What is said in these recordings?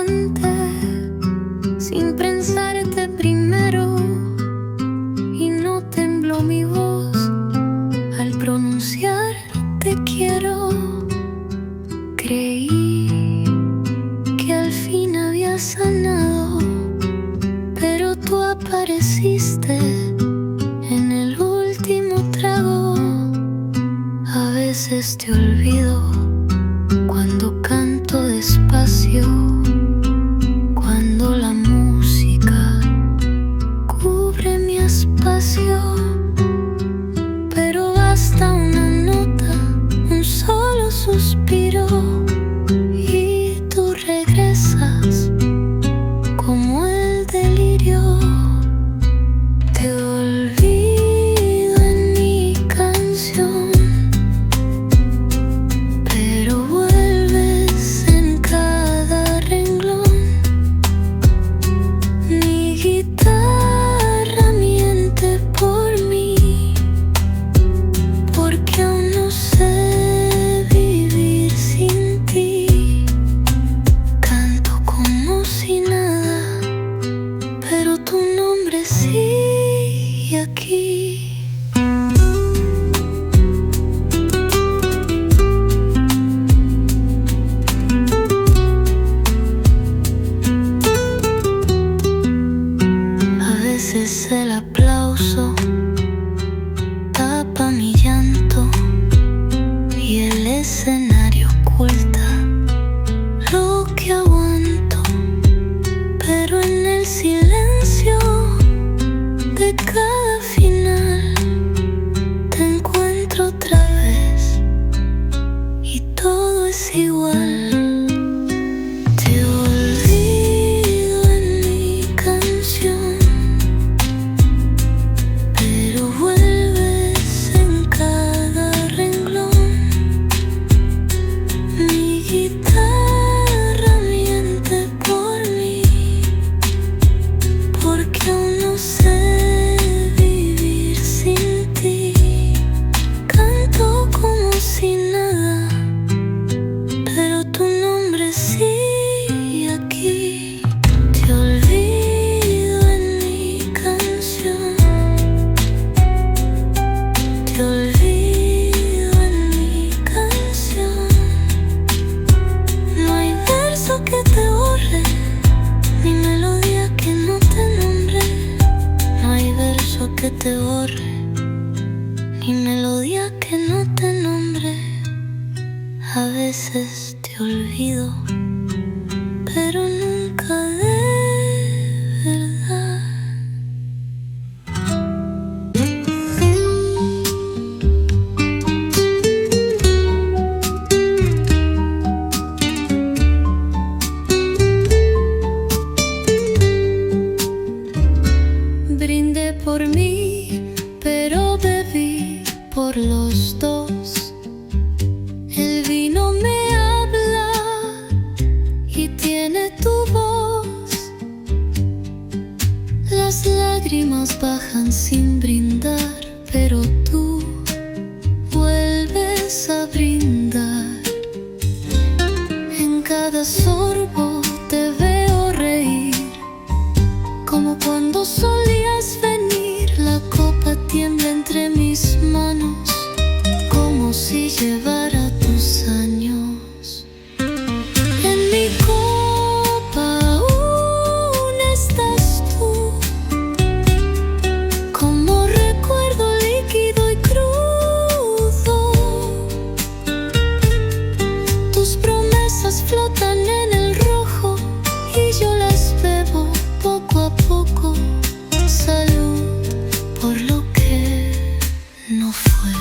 repente, sin pensarte primero, y no tembló mi voz al pronunciar te quiero. Creí que al fin había sanado, pero tú apareciste en el último trago. A veces te olvido cuando canto despacio, cuando la música cubre mi espacio. Pero basta una nota, un solo suspiro, y tú regresas como el delirio. Te olvido en mi canción, pero vuelves en cada renglón. Mi guitarra miente por mí, porque aún no sé vivir sin ti. Canto como si nada, pero tu nombre sigue aquí. A veces el aplauso tapa mi llanto y el escenario oculta lo que aguanto, pero en el silencio de cada final te encuentro otra vez y todo es igual. Te olvido en mi canción, pero vuelves en cada renglón. Mi guitarra miente por mí, porque aún no sé vivir sin ti. Canto como si nada, pero tu nombre sigue aquí. Te olvido en mi canción, te olvido en mi canción. No hay verso que te borre, ni melodía que no te nombre. No hay verso que te borre, ni melodía que no te nombre. A veces te olvido, pero nunca de verdad. Brindé por mí, pero bebí por los dos. El vino me habla y tiene tu voz. Las lágrimas bajan sin brindar, pero tú vuelves a brindar. En cada sorbo te veo reír, como cuando solías venir. La copa tiembla entre mis manos, como si llevara tus años. En mi copa aún estás tú, como recuerdo líquido y crudo. Tus promesas flotan en el rojo y yo las bebo poco a poco. Salud por lo que no fue.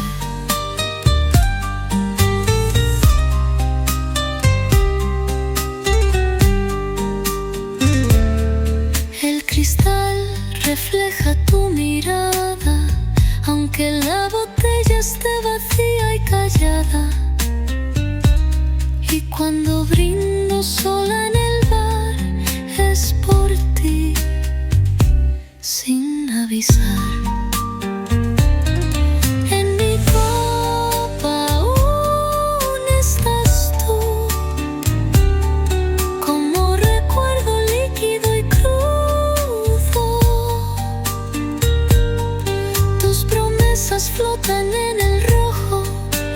El cristal refleja tu mirada, aunque la botella esté vacía y callada. Y cuando brindo sola en el bar, es por ti, sin avisar. En mi copa aún estás tú, como recuerdo en el rojo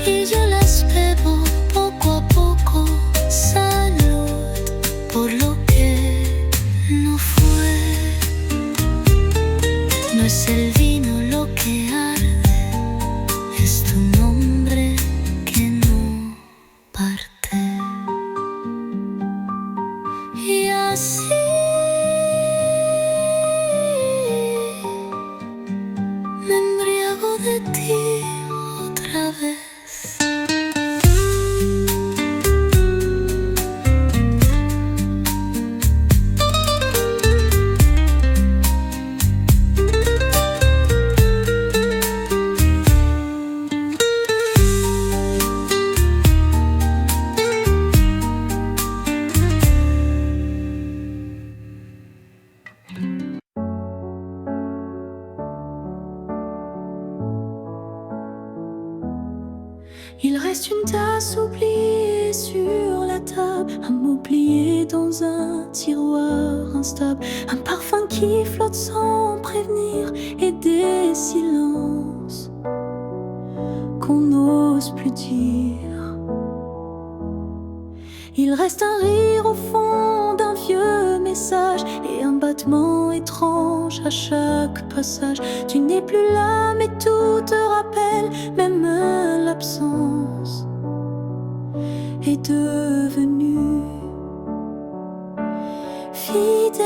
y yo las bebo poco a poco. Salud por lo que no fue. No es el vino lo que arde, es tu nombre que no parte. Y así me embriago de ti otra vez. Il reste une tasse oubliée sur la table, un mot plié dans un tiroir instable, un parfum qui flotte sans prévenir et des silences qu'on n'ose plus dire. Il reste un rire au fond d'un vieux message et un battement étrange à chaque passage. Tu n'es plus là mais tout te rappelle, même l'absence est devenue fidèle.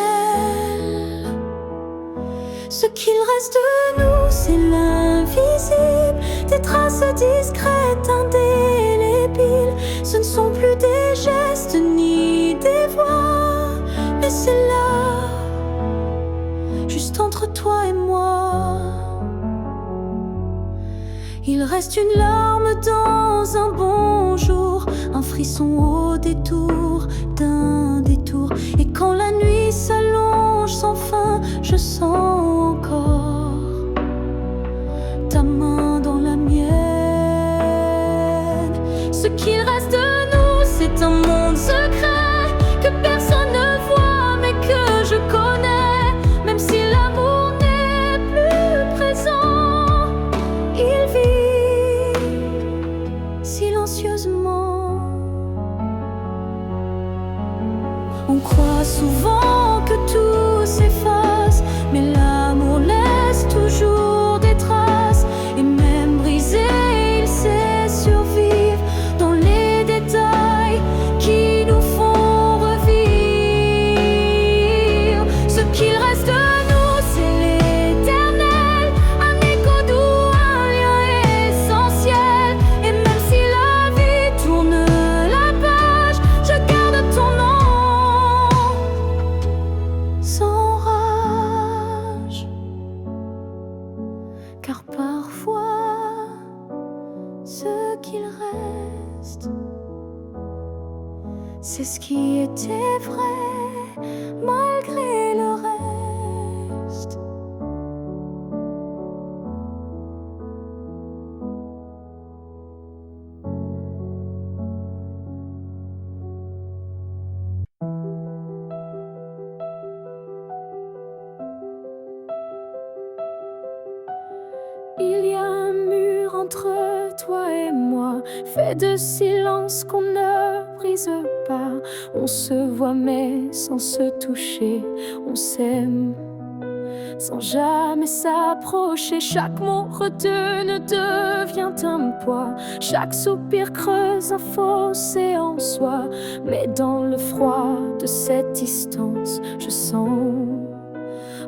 Ce qu'il reste de nous, c'est l'invisible, des traces discrètes, indélébiles. Ce ne sont plus des gestes ni des voix, mais c'est là, juste entre toi et moi. Il reste une larme dans un bonjour, un frisson au détour d'un détour. Et quand la nuit s'allonge sans fin, je sens encore ta main dans la mienne. Ce qu'il reste de nous, c'est un monde secret que personne ne voit mais que je connais. Même si l'amour n'est plus présent, il vit silencieusement. On croit souvent que tout s'efface, mais l'amour laisse toujours des traces. Et même brisé, il sait survivre dans les détails qui nous font revivre. Ce qu'il reste de nous, c'est l'éternel, un écho doux, un lien essentiel. Et même si la vie tourne la page, je garde ton nom sans rage. Car parfois, ce qu'il reste, c'est ce qui était vrai malgré le reste. Il y a un mur entre toi et moi, fait de silence qu'on ne brise pas. On se voit mais sans se toucher, on s'aime sans jamais s'approcher. Chaque mot retenu devient un poids, chaque soupir creuse un fossé en soi. Mais dans le froid de cette distance, je sens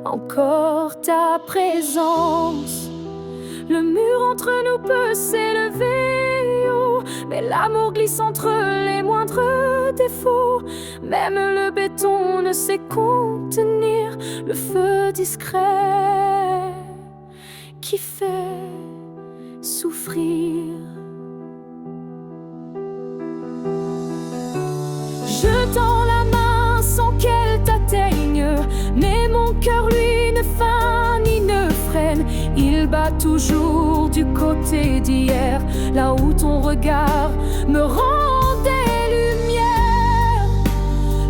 encore ta présence. Le mur entre nous peut s'élever haut, mais l'amour glisse entre les moindres défauts. Même le béton ne sait contenir le feu discret qui fait souffrir. Je tends la main sans qu'elle t'atteigne, mais mon cœur lui ne feint ni ne freine. Il bat toujours du côté d'hier, là où ton regard me rend des lumières.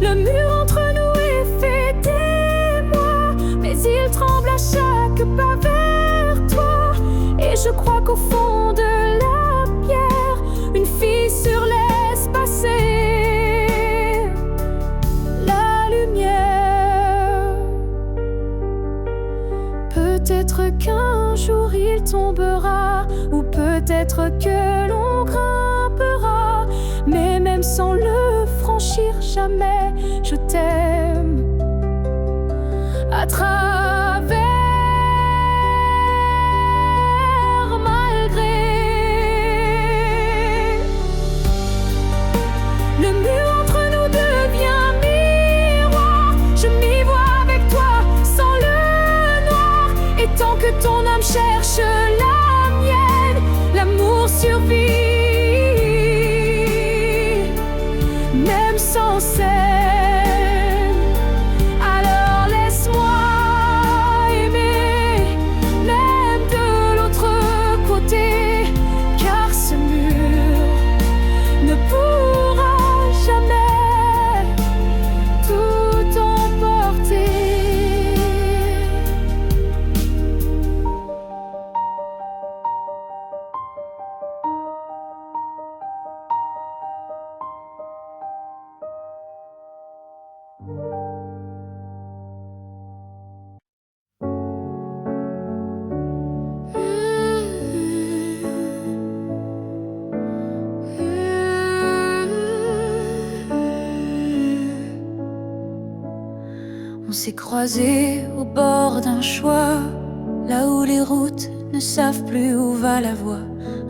Le mur entre nous est fait d'émoi, mais il tremble à chaque pas vers toi. Et je crois qu'au fond de la pierre, une fissure laisse passer la lumière. Peut-être qu'un jour il tombera, ou peut-être que l'on grimpera, mais même sans le franchir jamais, je t'aime à travers, malgré. Le mur entre nous devient miroir, je m'y vois avec toi sans le noir. Et tant que ton âme cherche la mienne, l'amour survit, même sans scène. On s'est croisés au bord d'un choix, là où les routes ne savent plus où va la voie.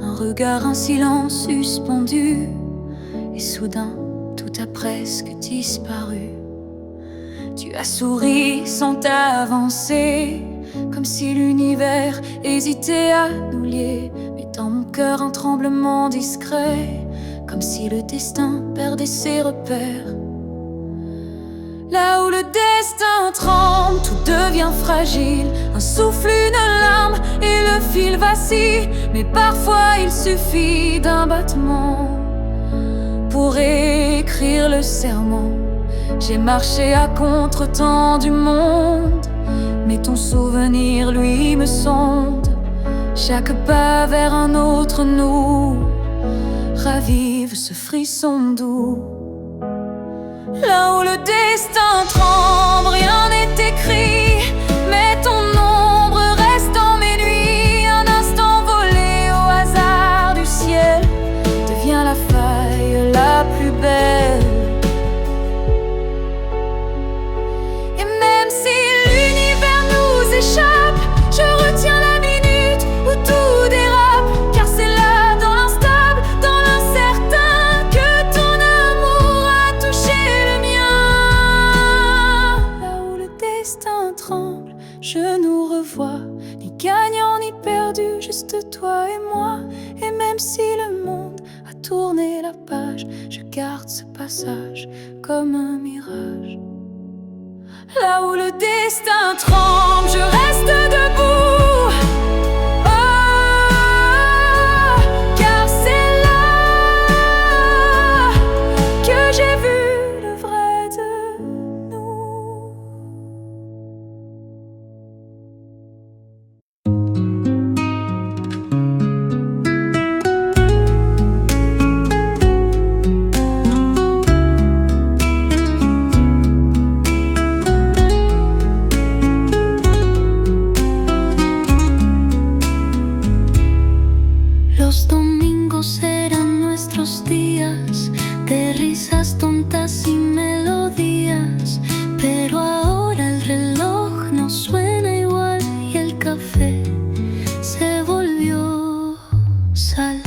Un regard, un silence suspendu, et soudain tout a presque disparu. Tu as souri sans t'avancer, comme si l'univers hésitait à nous lier. Mais dans mon cœur un tremblement discret, comme si le destin perdait ses repères. Là où le destin tremble, tout devient fragile. Un souffle, une larme et le fil vacille. Mais parfois il suffit d'un battement pour écrire le serment. J'ai marché à contre-temps du monde, mais ton souvenir, lui, me sonde. Chaque pas vers un autre nous ravive ce frisson doux. Là où le destin tremble, rien n'est écrit, mais ton ombre reste dans mes nuits. Un instant volé au hasard du ciel devient la faille la plus belle. Et même si l'univers nous échappe, je retiens la minute où tout dérape. Car c'est là, dans l'instable, dans l'incertain, que ton amour a touché le mien. Là où le destin tremble, je nous revois, ni gagnant ni perdu, juste toi et moi. Et même si le monde a tourné la page, je garde ce passage comme un mirage. Là où le destin tremble, je reste debout. Oh, car c'est là que j'ai vu le vrai de nous. Los domingos eran nuestros días de risas tontas y melodías, pero ahora el reloj no suena igual y el café se volvió sal.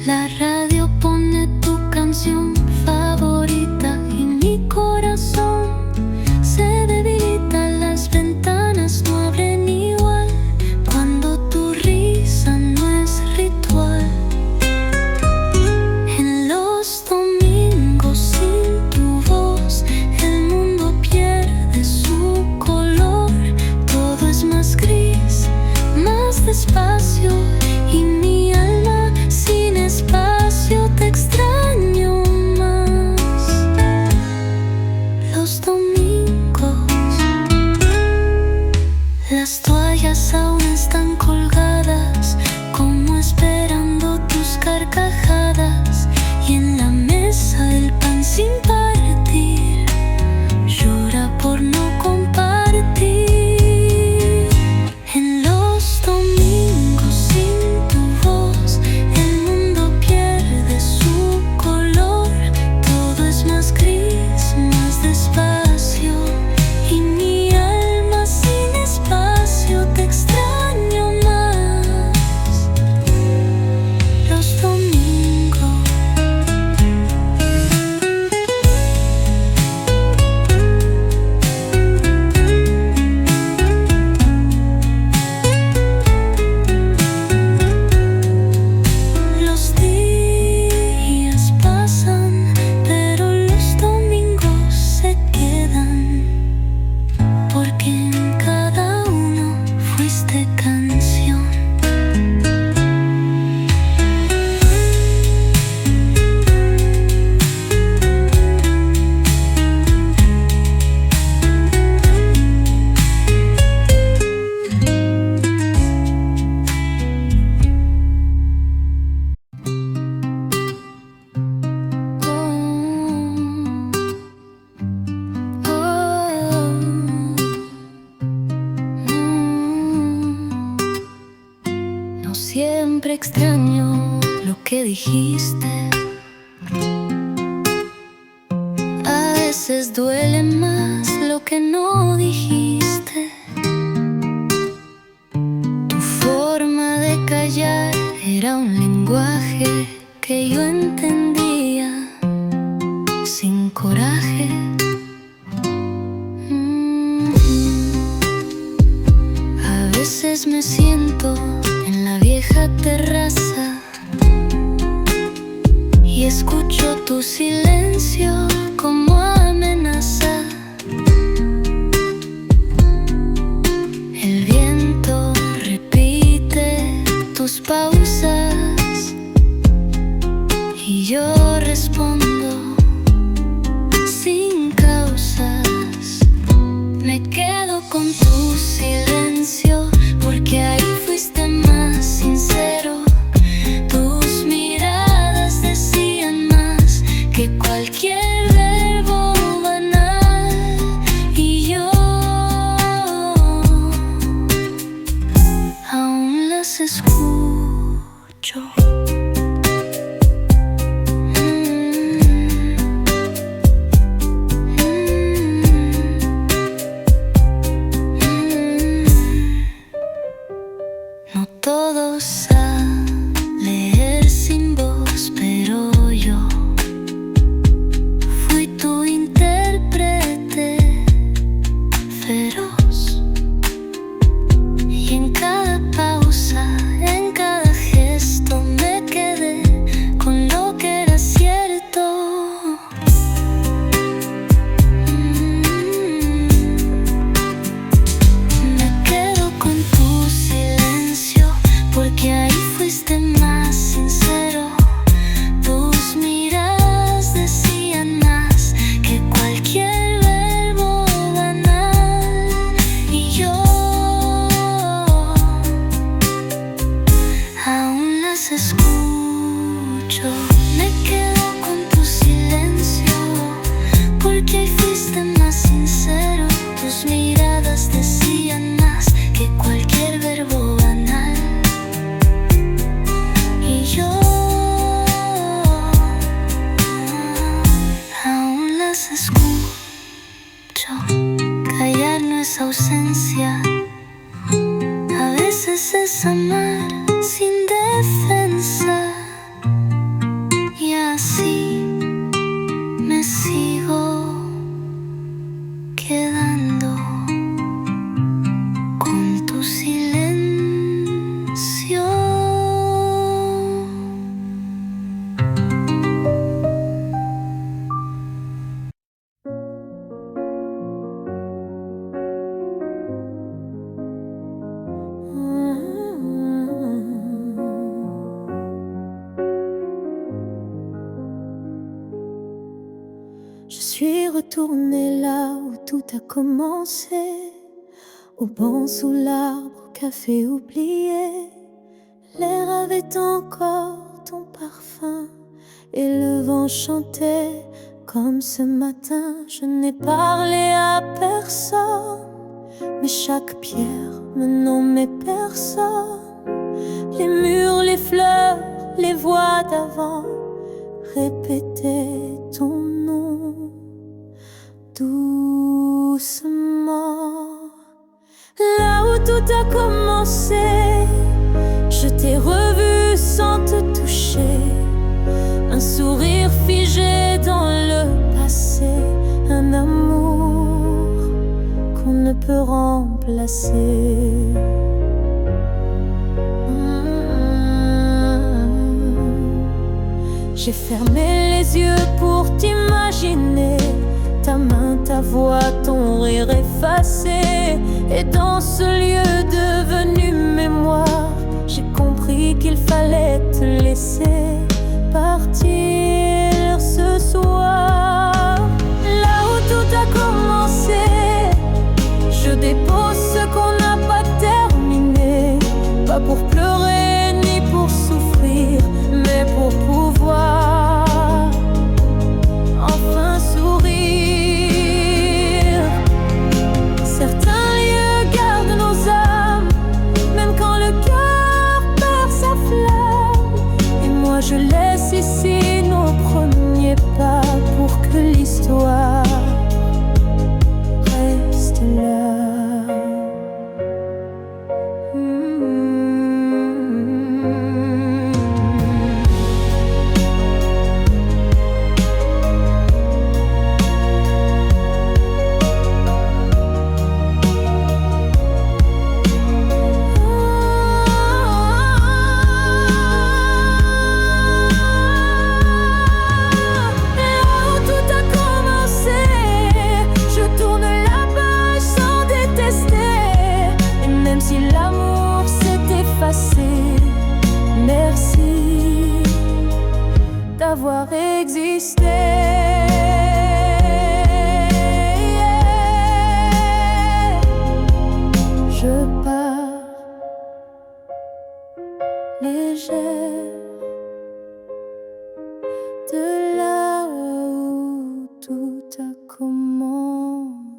La radio pone tu canción favorita y mi corazón se debilita. Las ventanas no abren igual cuando tu risa no es ritual. En los domingos sin tu voz el mundo pierde su color. Todo es más gris, más despacio, y mi alma sin espacio. No siempre extraño lo que dijiste. A veces duele más lo que no dijiste. Tu forma de callar era un lenguaje que yo entendía sin coraje. A veces me siento en la vieja terraza y escucho tu silencio como amenaza. El viento repite tus pausas y yo respondo sin causas. Me quedo con tu silencio porque ahí fuiste más sincero. Tus miradas decían más que cualquier verbo banal. Y yo aún las escucho. No todos saben leer sin voz, pero yo fui tu intérprete feroz. Y en cada pausa, en cada gesto, me quedé con lo que era cierto. Me quedo con tu silencio porque ahí fuiste más sincero. Tus miradas decían más que cualquier verbo banal. Y yo aún las escucho. Me quedo con tu silencio porque ahí fuiste más sincero. Tus miradas decían más que cualquier verbo banal. Y yo aún las escucho. Callar no es ausencia, a veces es amar sin defensa. Y así me sigo quedando con tu silencio. Je suis retournée là où tout a commencé, au banc sous l'arbre, au café oublié. L'air avait encore ton parfum et le vent chantait comme ce matin. Je n'ai parlé à personne, mais chaque pierre me nommait personne. Les murs, les fleurs, les voix d'avant répétaient ton nom doucement. Là où tout a commencé, je t'ai revu sans te toucher. Un sourire figé dans le passé, un amour qu'on ne peut remplacer. J'ai fermé les yeux pour t'imaginer, ta main, ta voix, ton rire effacé. Et dans ce lieu devenu mémoire, j'ai compris qu'il fallait te laisser partir ce soir. Là où tout a commencé, je dépose ce qu'on n'a pas terminé. Pas pour pleurer ni pour souffrir, mais pour pouvoir enfin sourire. Certains lieux gardent nos âmes, même quand le cœur perd savoir exister. Je pars légère de là où tout a commencé.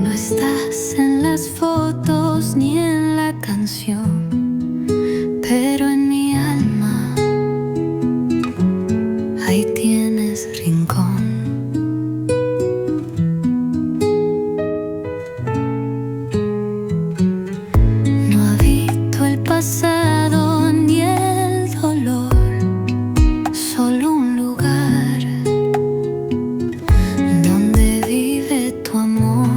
No estás en las fotos ni en la canción, pero en mi alma ahí tienes rincón. No habito el pasado ni el dolor, solo un lugar donde vive tu amor.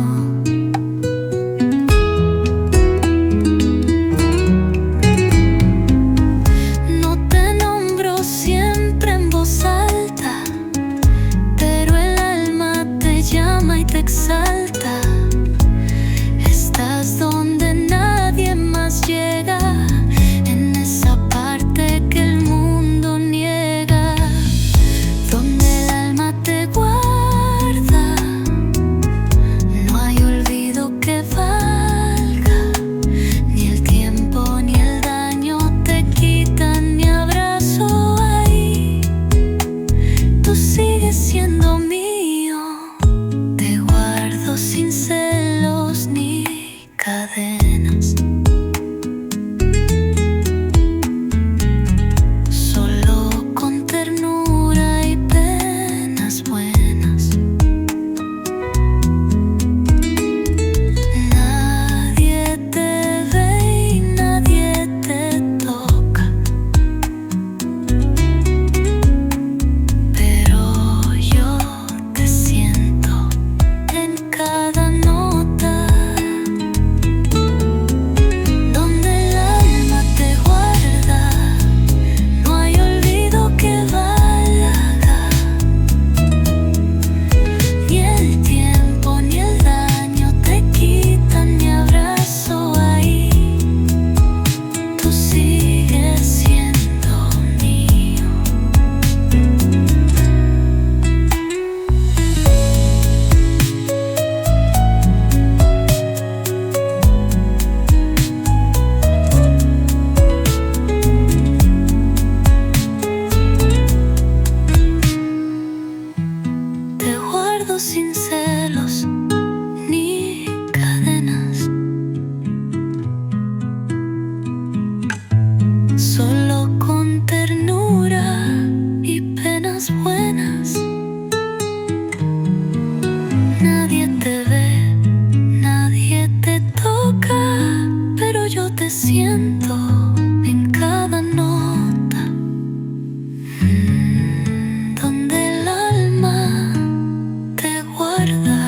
No te nombro siempre en voz alta, pero el alma te llama y te exalta. Estás donde nadie más llega, en esa parte que el mundo niega, donde el alma te guarda. No hay olvido que valga, ni el tiempo ni el daño te quitan mi abrazo ahí. Tú sigues siendo mío, te guardo sin celos ni cadenas. Solo con ternura y penas buenas. Nadie te ve y nadie te toca, pero yo te siento en cada nota, donde el alma te guarda. No hay olvido que valga, ni el tiempo ni el daño te quitan mi abrazo ahí. Tú sigues siendo mío. Te guardo sin celos ni cadenas, solo con ternura y penas buenas. Nadie te ve, nadie te toca, pero yo te siento en cada nota, donde el alma te guarda.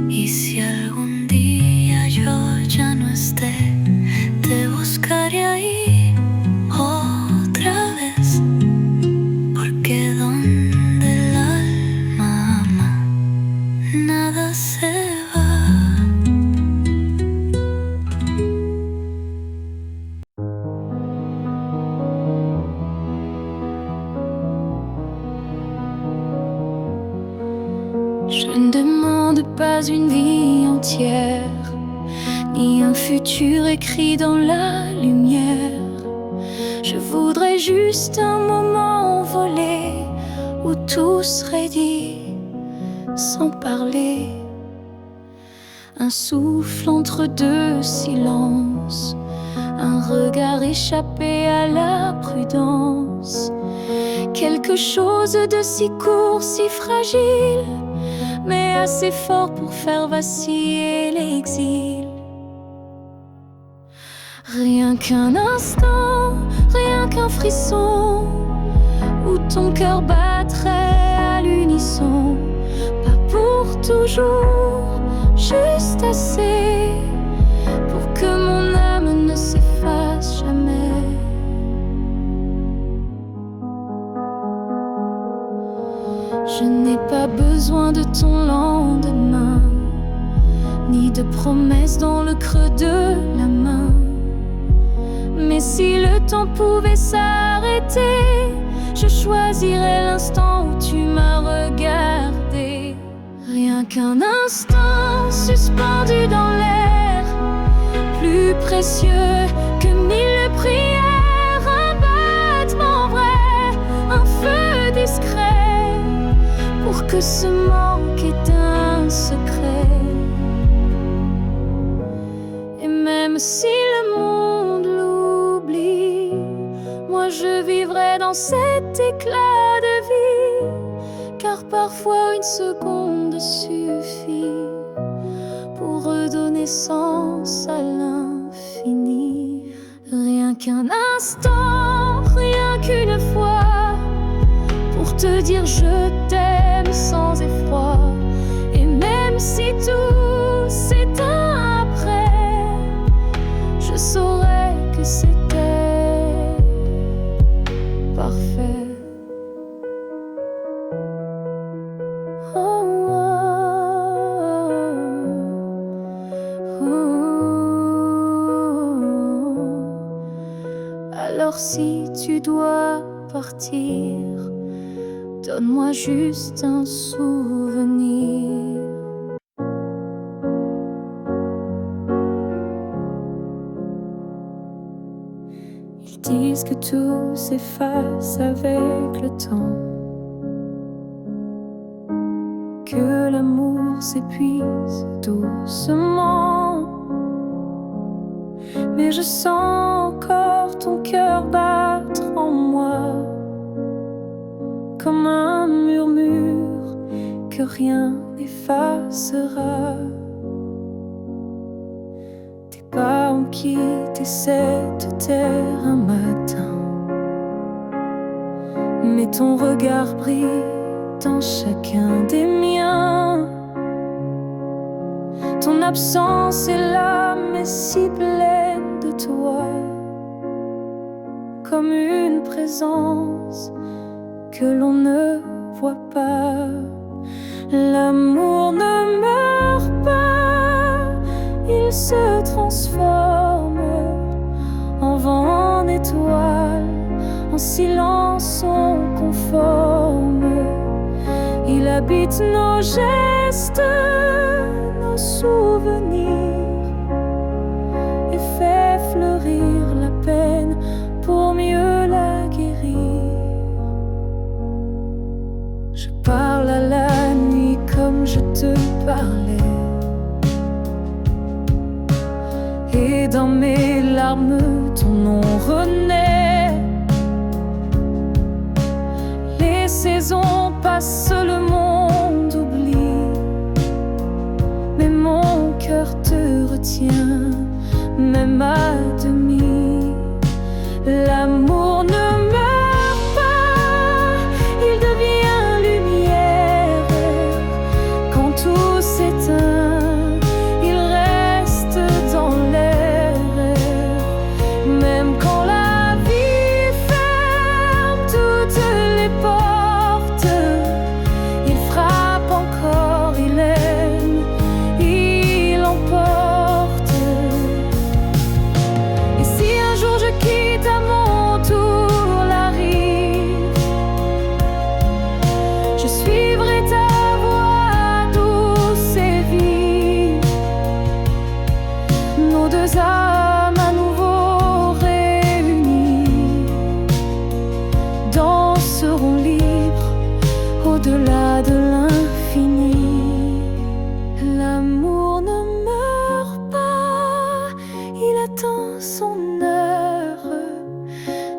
Y si algún día yo ya no esté, te buscaré ahí otra vez, porque donde el alma ama, nada se va. Je ne demande pas une vie entière, ni un futur écrit dans la lumière. Je voudrais juste un moment envolé où tout serait dit sans parler. Un souffle entre deux silences, un regard échappé à la prudence. Quelque chose de si court, si fragile, mais assez fort pour faire vaciller l'exil. Rien qu'un instant, rien qu'un frisson, où ton cœur battrait à l'unisson. Pas pour toujours, juste assez pour que mon âme ne s'efface jamais. de promesses dans le creux de la main. Mais si le temps pouvait s'arrêter, je choisirais l'instant où tu m'as regardé. Rien qu'un instant suspendu dans l'air, plus précieux que 1000 prières, un battement vrai, un feu discret, pour que ce manque ait un secret. Et même si le monde l'oublie, moi je vivrai dans cet éclat de vie, car parfois une seconde suffit pour redonner sens à l'infini. Rien qu'un instant, rien qu'une fois, pour te dire je t'aime sans effroi. Et même si tout s'éteint après, je saurais que c'était parfait. Alors si tu dois partir, donne-moi juste un souvenir. Ils disent que tout s'efface avec le temps, que l'amour s'épuise doucement. Mais je sens encore ton cœur battre en moi, comme un murmure que rien n'effacera. Tes pas ont quitté cette terre un matin, mais ton regard brille dans chacun des miens. Ton absence est là, mais si pleine de toi, comme une présence que l'on ne voit pas. L'amour ne meurt pas, il se transforme en vent, en étoile, en silence on conforme. Il habite nos gestes, nos souvenirs, et fait fleurir la peine pour mieux la guérir. Je parle à la nuit comme je te parlais, et dans mes larmes ton nom renaît. Les saisons passent, le monde oublie, mais mon cœur te retient, même à demi. L'amour ne meurt pas, il devient lumière. Quand tout s'éteint, il reste dans l'air. Même quand la vie ferme toutes les portes, il frappe encore, il aime, il emporte. Et si un jour je quitte à mon tour la rive, je suivrai ta voix douce et vive. Nos deux âmes à nouveau réunies danseront libres au-delà de l'infini. L'amour ne meurt pas, il attend son heure,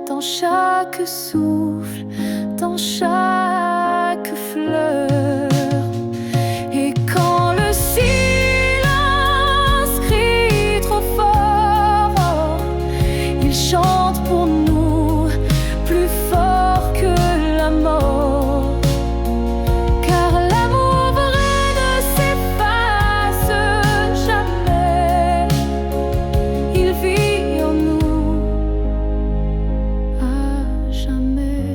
dans chaque souffle, dans chaque fleur. Et quand le silence crie trop fort, il chante pour nous plus fort que la mort. Car l'amour vrai ne s'efface jamais, il vit en nous à jamais.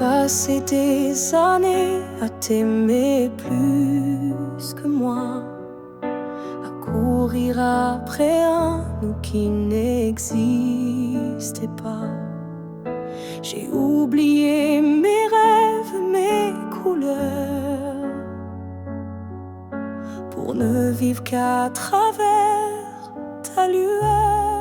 passé des années à t'aimer plus que moi, à courir après un nous qui n'existait pas. J'ai oublié mes rêves, mes couleurs, pour ne vivre qu'à travers ta lueur.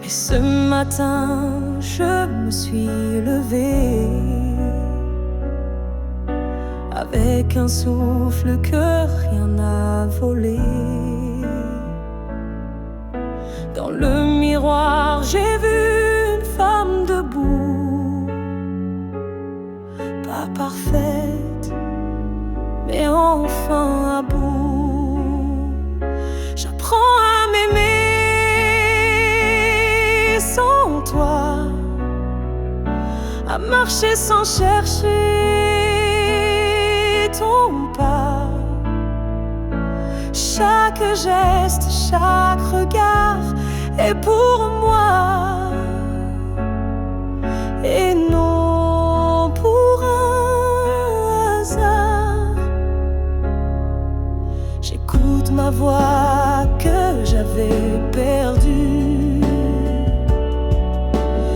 Mais ce matin, je me suis levée avec un souffle que rien n'a volé. Dans le miroir, j'ai vu une femme debout, pas parfaite, mais enfin à bout. J'apprends à m'aimer sans toi, à marcher sans chercher ton pas. Chaque geste, chaque regard est pour moi, et non pour un hasard. J'écoute ma voix que j'avais perdue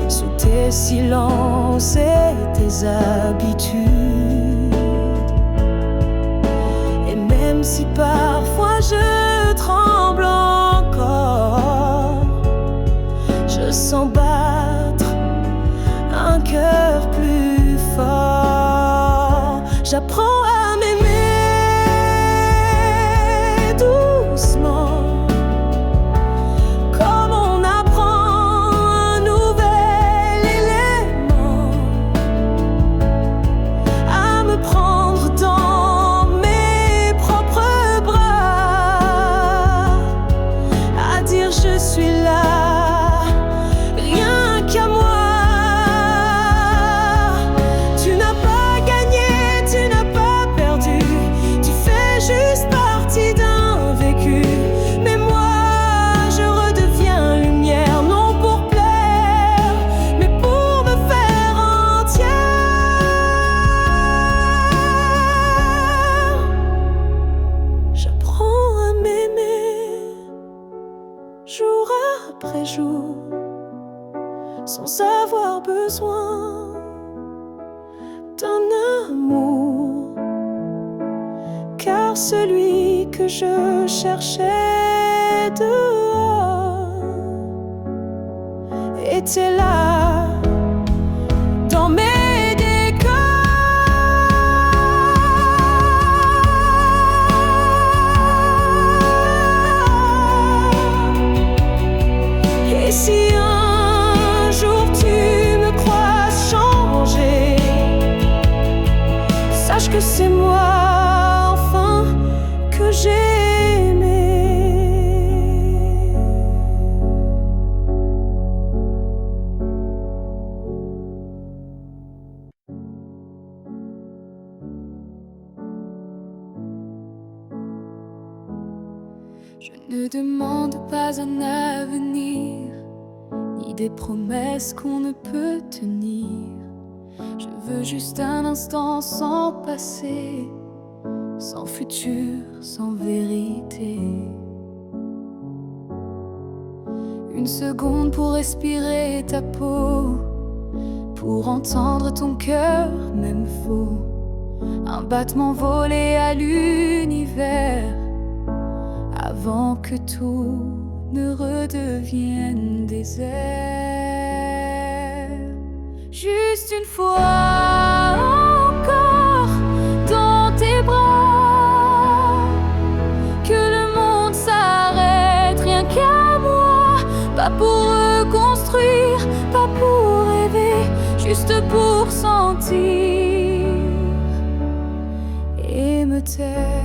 sous tes silences et tes habitudes. Et même si parfois je tremble encore, je sens battre un cœur plus fort. J'apprends à m'aimer doucement, comme on apprend un nouvel élément, à me prendre dans mes propres bras, à dire je suis là. Jour après jour, sans avoir besoin d'un amour, car celui que je cherchais dehors était là dans mes si un jour tu me crois changer, sache que c'est moi enfin que j'ai aimé. Je ne demande pas un avenir, ni des promesses qu'on ne peut tenir. Je veux juste un instant sans passé, sans futur, sans vérité. Une seconde pour respirer ta peau, pour entendre ton cœur même faux. Un battement volé à l'univers, avant que tout ne redevienne désert. Juste une fois encore dans tes bras, que le monde s'arrête, rien qu'à moi. Pas pour reconstruire, pas pour rêver, juste pour sentir et me taire.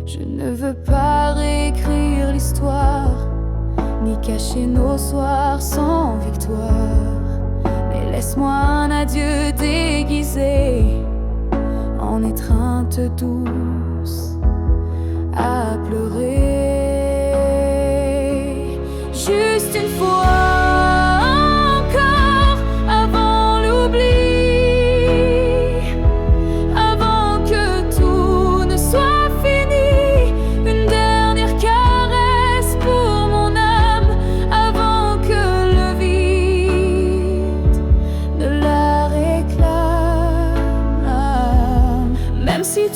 Je ne veux pas réécrire l'histoire, ni cacher nos soirs sans victoire. Mais laisse-moi un adieu déguisé en étreinte douce à pleurer. Juste une fois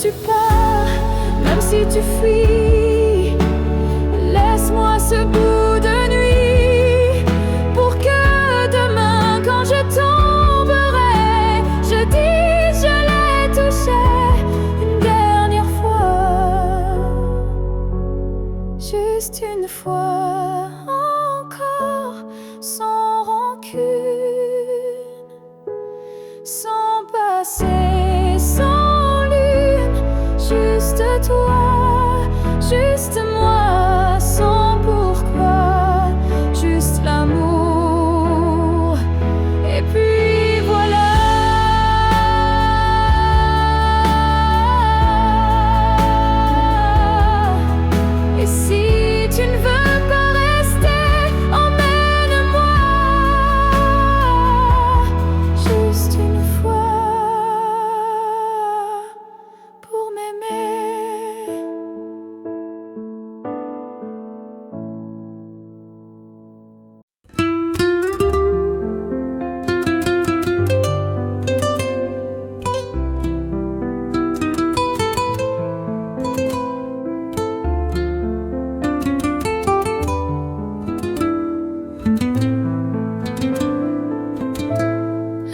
tu pars, même si tu fuis, laisse-moi ce bout de nuit, pour que demain quand je tomberai, je dise je l'ai touché une dernière fois, juste une fois encore, sans rancune, sans passé, sans lune, juste toi, juste moi, sans pourquoi, juste l'amour, et puis voilà. Et si tu ne veux pas rester, emmène-moi, juste une fois, pour m'aimer.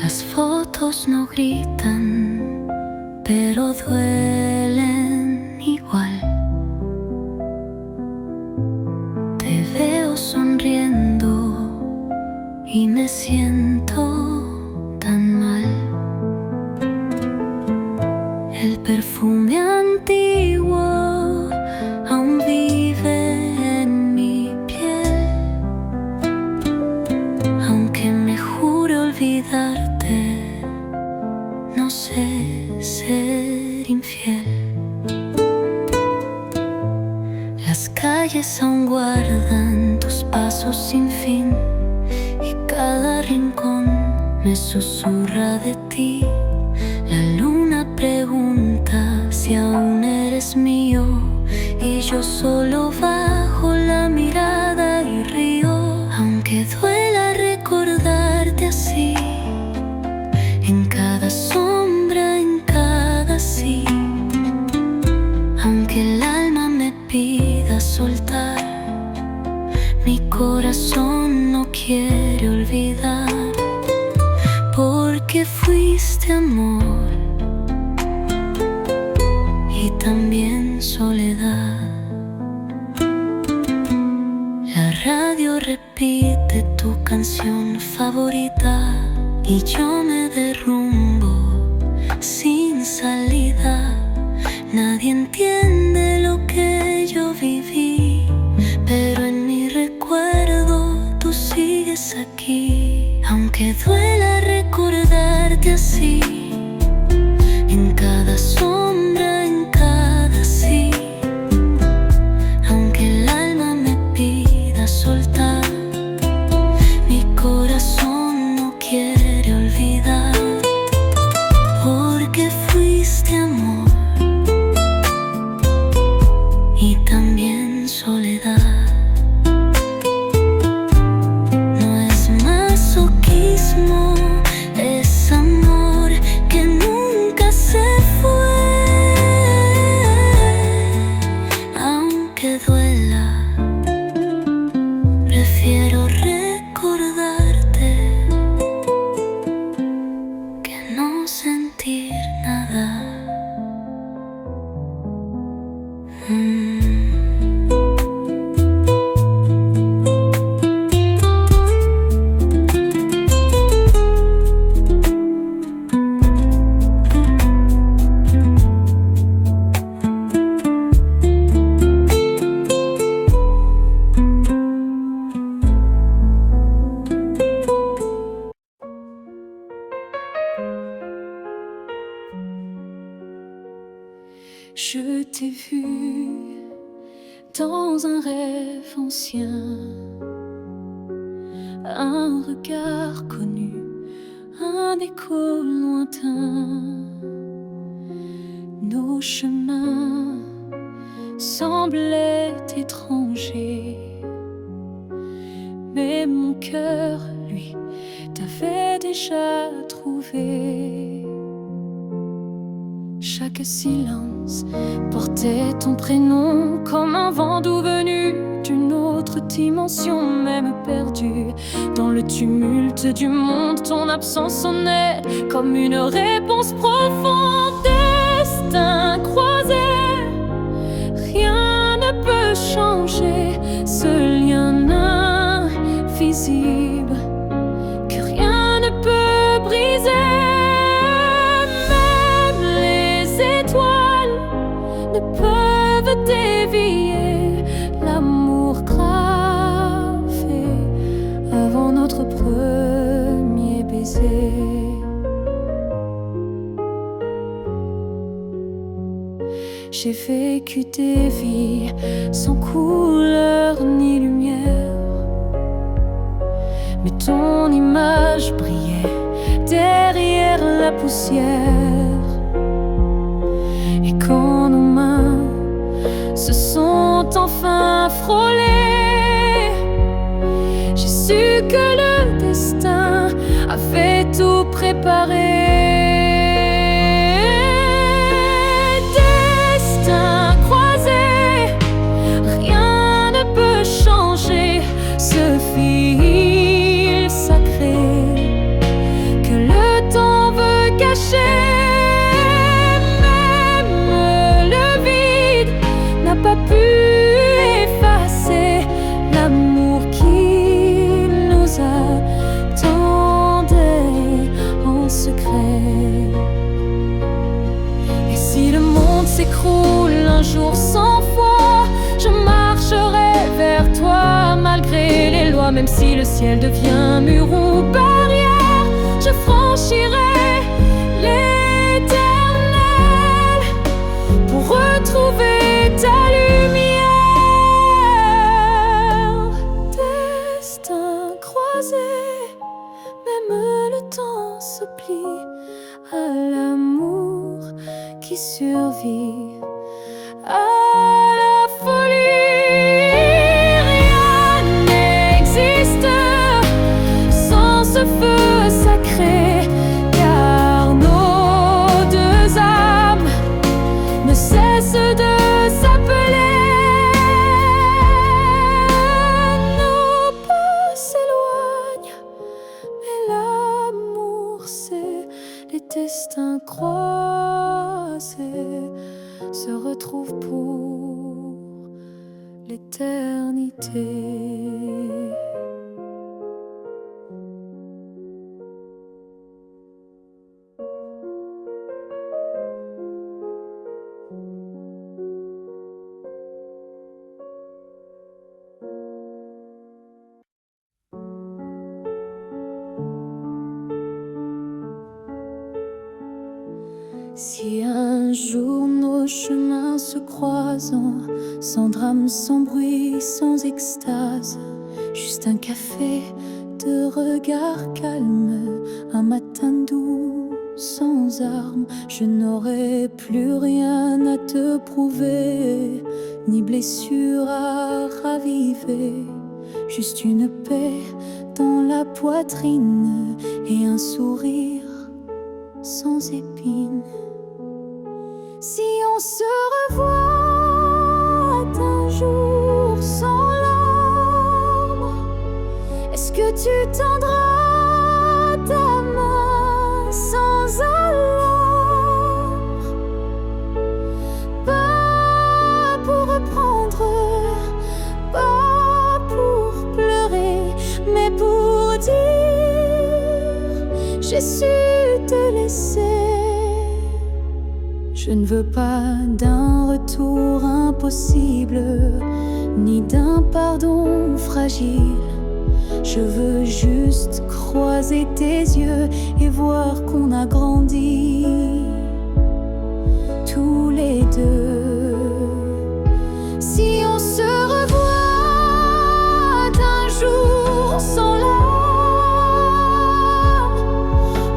Las fotos no gritan, pero duelen igual. Te veo sonriendo y me siento tan mal. El perfume antiguo aún vive en mi piel, aunque me jure olvidarte, no sé ser infiel. Las calles aún guardan tus pasos sin fin, y cada rincón me susurra de ti. La luna pregunta si aún eres mío, y yo solo bajo la mirada y río. Aunque duela recordarte así, en cada sombra, en cada sí, aunque el alma me pida soltar, mi corazón no quiere olvidar, porque fuiste amor y también soledad. La radio repite tu canción favorita y yo me derrumbo sin salida. Nadie entiende lo que yo viví, pero en mi recuerdo tú sigues aquí. Aunque duela recordarte así, en cada sombra, en cada sí, aunque el alma me pida soltar, mi corazón no quiere olvidar, porque fuiste amor y también soledad. No es masoquismo, es amor que nunca se fue. Aunque duela, prefiero recordarte que no sentir nada. Je t'ai vu dans un rêve ancien, un regard connu, un écho lointain. Nos chemins semblaient étrangers, mais mon cœur, lui, t'avait déjà trouvé. Chaque chaque silence portait ton prénom comme un vent doux venu d'une autre dimension, même perdu dans le tumulte du monde. Ton absence sonnait comme une réponse profonde. Destin croisé, rien ne peut changer ce lien invisible que rien ne peut briser. Même les étoiles ne peuvent dévier l'amour gravé avant notre premier baiser. J'ai vécu des vies sans couleur ni lumière, mais ton image brillait derrière la poussière. Et quand nos mains se sont enfin frôlées, j'ai su que le destin avait tout préparé. Ce fil sacré que le temps veut cacher. Même le vide n'a pas pu effacer l'amour qui nous attendait en secret. Et si le monde s'écroule un jour sans foi, je marcherai vers toi malgré les lois. Même si le ciel devient mur ou barrière, je franchirai l'éternel pour retrouver ta lumière. Destin croisé, même le temps se plie à l'amour qui survit à la folie. Ce feu sacré, car nos deux âmes ne cessent de s'appeler. Nos pas s'éloignent, mais l'amour c'est les destins croisés se retrouvent pour l'éternité. Si un jour nos chemins se croisent, sans drame, sans bruit, sans extase, juste un café, de regard calme, un matin doux, sans armes, je n'aurai plus rien à te prouver, ni blessure à raviver, juste une paix dans la poitrine et un sourire sans épines. Si on se revoit un jour sans larmes, est-ce que tu tendras ta main sans alarme? Pas pour reprendre, pas pour pleurer, mais pour dire j'ai su te laisser. Je ne veux pas d'un retour impossible, ni d'un pardon fragile. Je veux juste croiser tes yeux et voir qu'on a grandi tous les deux. Si on se revoit un jour sans larmes,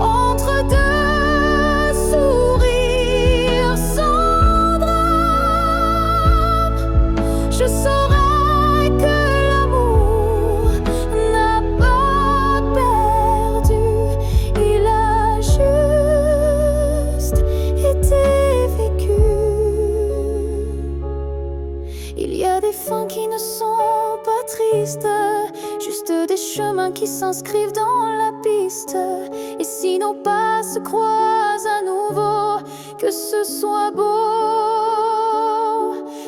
entre deux je saurai que l'amour n'a pas perdu, il a juste qui s'inscrivent dans la piste. Et si nos pas se croisent à nouveau, que ce soit beau,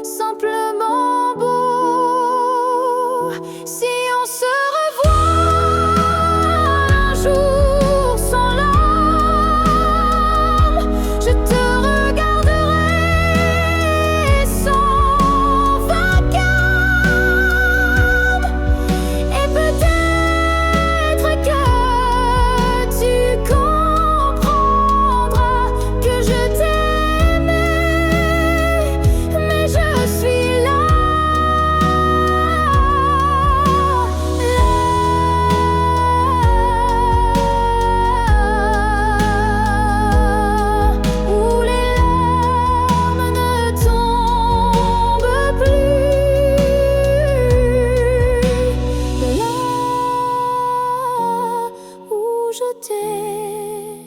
simplement beau. Si on se revoit un jour sans larmes, je te regarderai sans vacarme. Et peut-être que tu comprendras que je t'aimais, mais je suis là, où les larmes ne tombent plus, là où je t'ai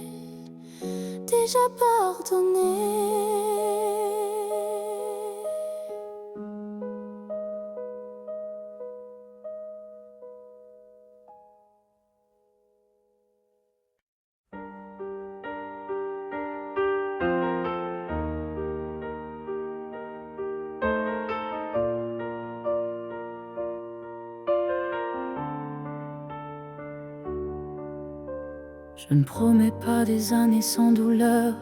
déjà pardonné. Je ne promets pas des années sans douleur,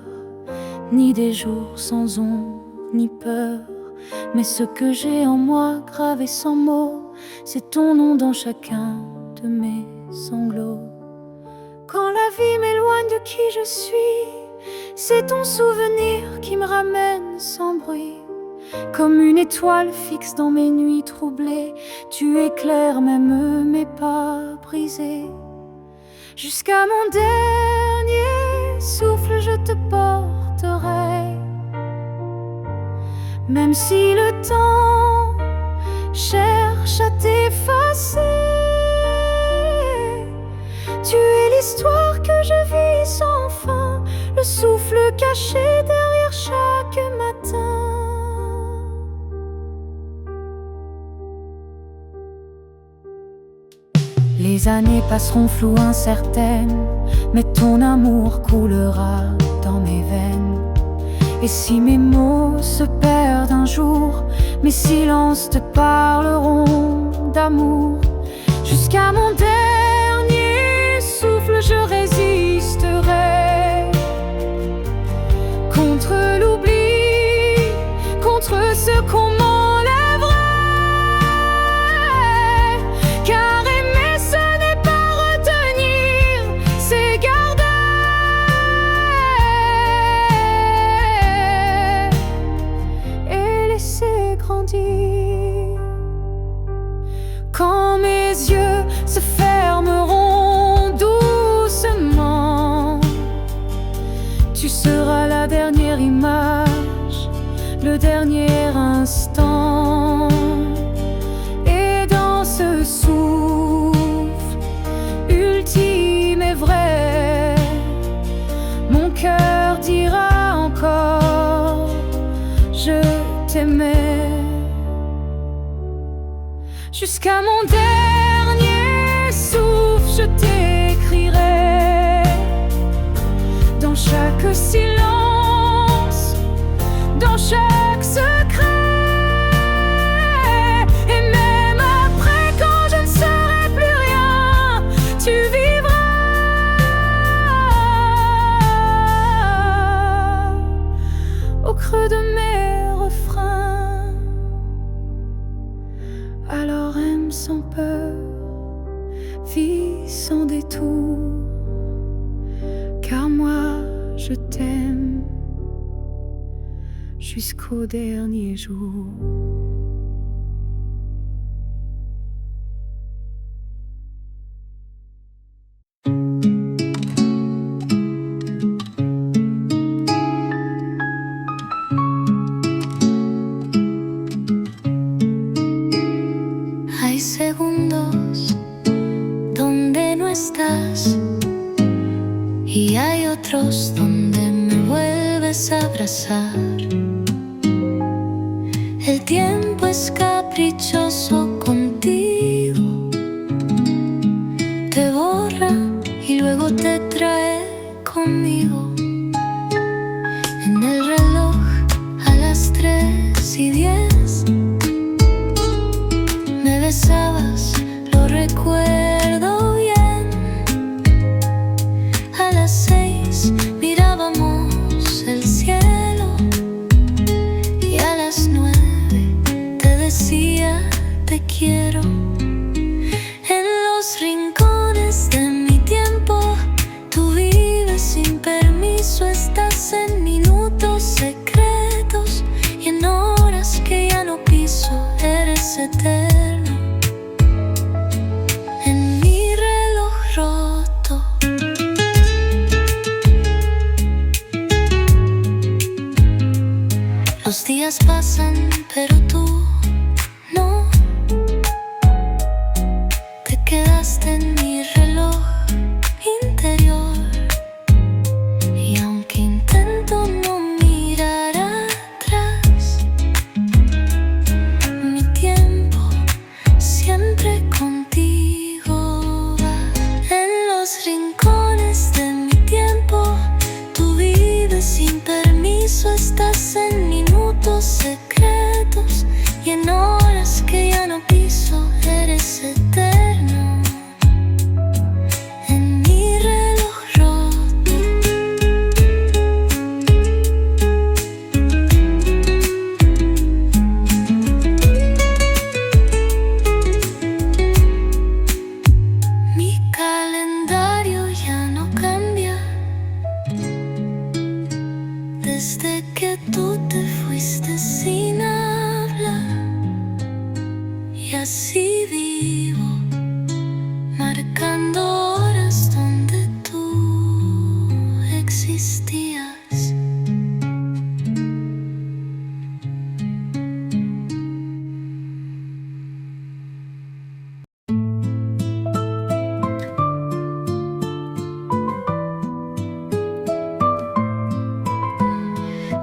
ni des jours sans ombre, ni peur. Mais ce que j'ai en moi, gravé sans mots, c'est ton nom dans chacun de mes sanglots. Quand la vie m'éloigne de qui je suis, c'est ton souvenir qui me ramène sans bruit. Comme une étoile fixe dans mes nuits troublées, tu éclaires même mes pas brisés. Jusqu'à mon dernier souffle, je te porterai. Même si le temps cherche à t'effacer, tu es l'histoire que je vis sans fin, le souffle caché derrière chaque matin. Les années passeront floues, incertaines, mais ton amour coulera dans mes veines. Et si mes mots se perdent un jour, mes silences te parleront d'amour. Jusqu'à mon dernier souffle, je résisterai contre l'oubli, contre ce qu'on m'enlèverait. Car aimer, ce n'est pas retenir, c'est garder. Et laisser grandir. Quand mes yeux se fermeront doucement, tu seras la dernière image, le dernier instant. Et dans ce souffle ultime et vrai, mon cœur dira encore: je t'aimais. Jusqu'à mon dernier souffle, je t'écrirai dans chaque silence, dans chaque secret. Et même après, quand je ne serai plus rien, tu vivras au creux de mes refrains. Alors aime sans peur, vis sans détour, car moi je t'aime jusqu'au dernier jour. Hay segundos donde no estás y hay otros donde me vuelves a abrazar. El tiempo es caprichoso contigo, te Los días pasan, pero tú no. Te quedaste en mi reloj interior. Y aunque intento no mirar atrás, mi tiempo siempre contigo va. En los rincones de mi tiempo tú vives sin permiso. Estás en minutos secretos y en horas que ya no piso. Eres eterno en mi reloj roto. Mi calendario ya no cambia desde que tú te fuiste sin hablar. Y así vivo, marcando horas donde tú existías.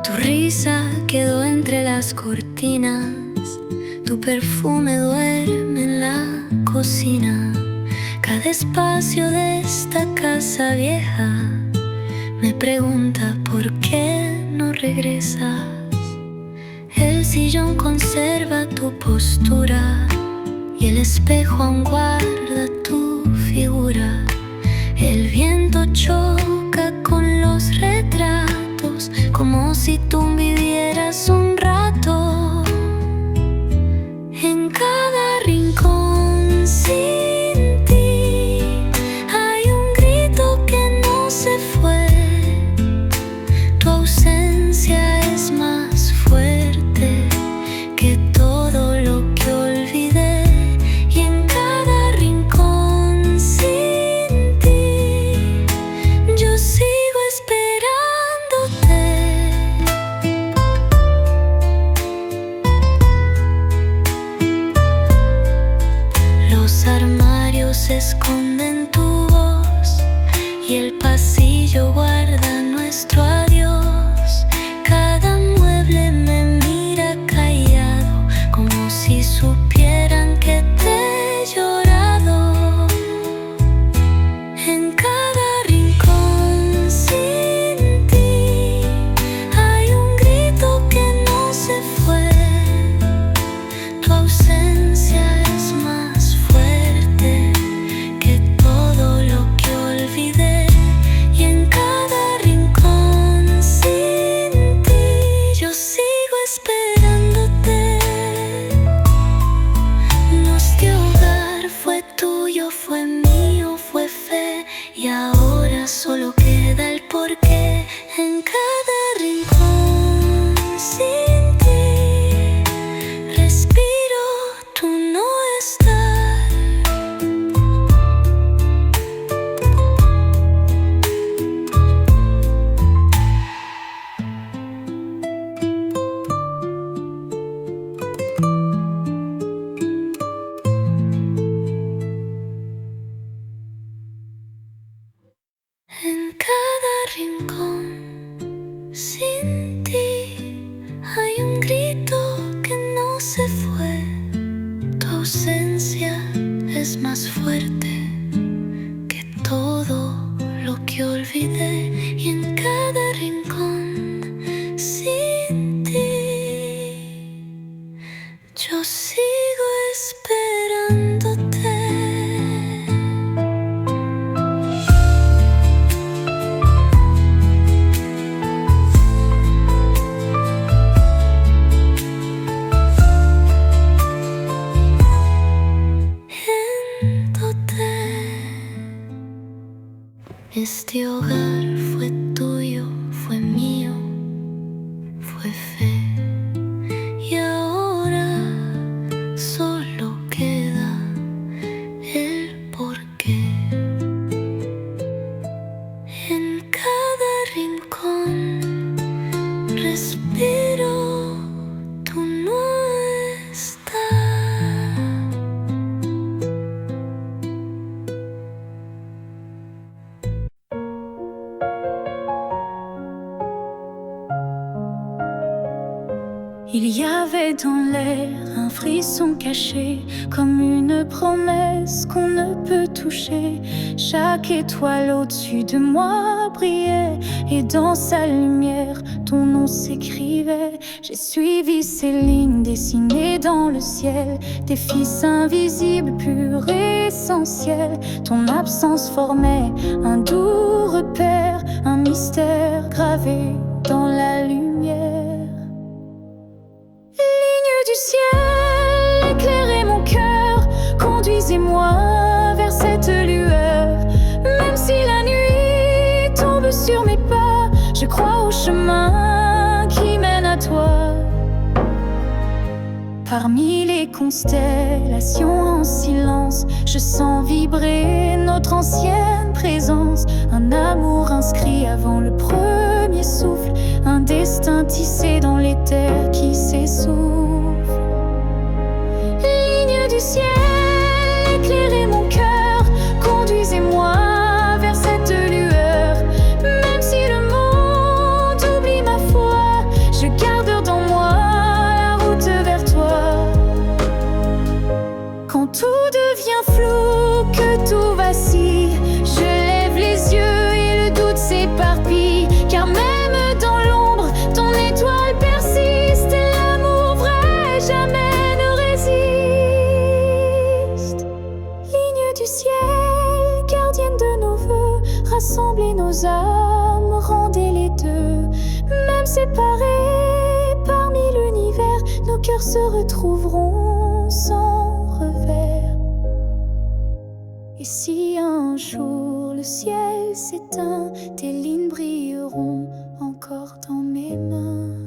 Tu risa quedó entre las cortinas, tu perfume duerme en la cocina. Cada espacio de esta casa vieja me pregunta por qué no regresas. El sillón conserva tu postura y el espejo aún guarda tu figura. El viento choca con los retratos como si tú vivieras un rato. En cada rincón sin ti hay un grito que no se fue. Tu ausencia es más fuerte que todo lo que olvidé. Y en cada rincón sin ti yo sigo esperándote. Los armarios esconden tu voz y el pasillo guarda nuestro adiós. Cada mueble me mira callado como si supieran que te he llorado. En cada rincón sin ti hay un grito que no se fue. Tu ausencia es más fuerte que todo lo que olvidé. Y en cada rincón sin ti yo sigo esperándote. Nuestro hogar fue tuyo, fue mío, fue fe, y ahora solo queda el porqué. En cada rincón sin ti respiro tu no estar. En cada rincón sin ti hay un grito que no se fue. Tu ausencia es más fuerte que todo lo que olvidé. Y en cada rincón sin ti yo sigo esperándote. Este hogar fue tuyo, fue mío, fue fe, y ahora solo queda el porqué. En cada rincón respiro Il y avait dans l'air un frisson caché, comme une promesse qu'on ne peut toucher. Chaque étoile au-dessus de moi brillait, et dans sa lumière, ton nom s'écrivait. J'ai suivi ces lignes dessinées dans le ciel, des fils invisibles, purs et essentiels. Ton absence formait un doux repère, un mystère gravé dans la lumière. Du ciel, éclairez mon cœur, conduisez-moi vers cette lueur. Même si la nuit tombe sur mes pas, je crois au chemin qui mène à toi. Parmi les constellations en silence, je sens vibrer notre ancienne présence. Un amour inscrit avant le premier souffle, un destin tissé dans les terres qui s'essouffle. Ligne du ciel, éclairez mon cœur, conduisez-moi vers cette lueur. Même si le monde oublie ma foi, je garde dans moi la route vers toi. Quand tout devient flou, que tout vacille, je lève les yeux et le doute s'éparpille. Car même dans l'ombre, ton étoile persiste, et l'amour vrai jamais ne résiste. Ligne du ciel, gardienne de nos vœux, rassemblez nos âmes, rendez les deux. Même séparés parmi l'univers, nos cœurs se retrouveront sans revers. Et si un jour le ciel s'éteint, tes lignes brilleront encore dans mes mains.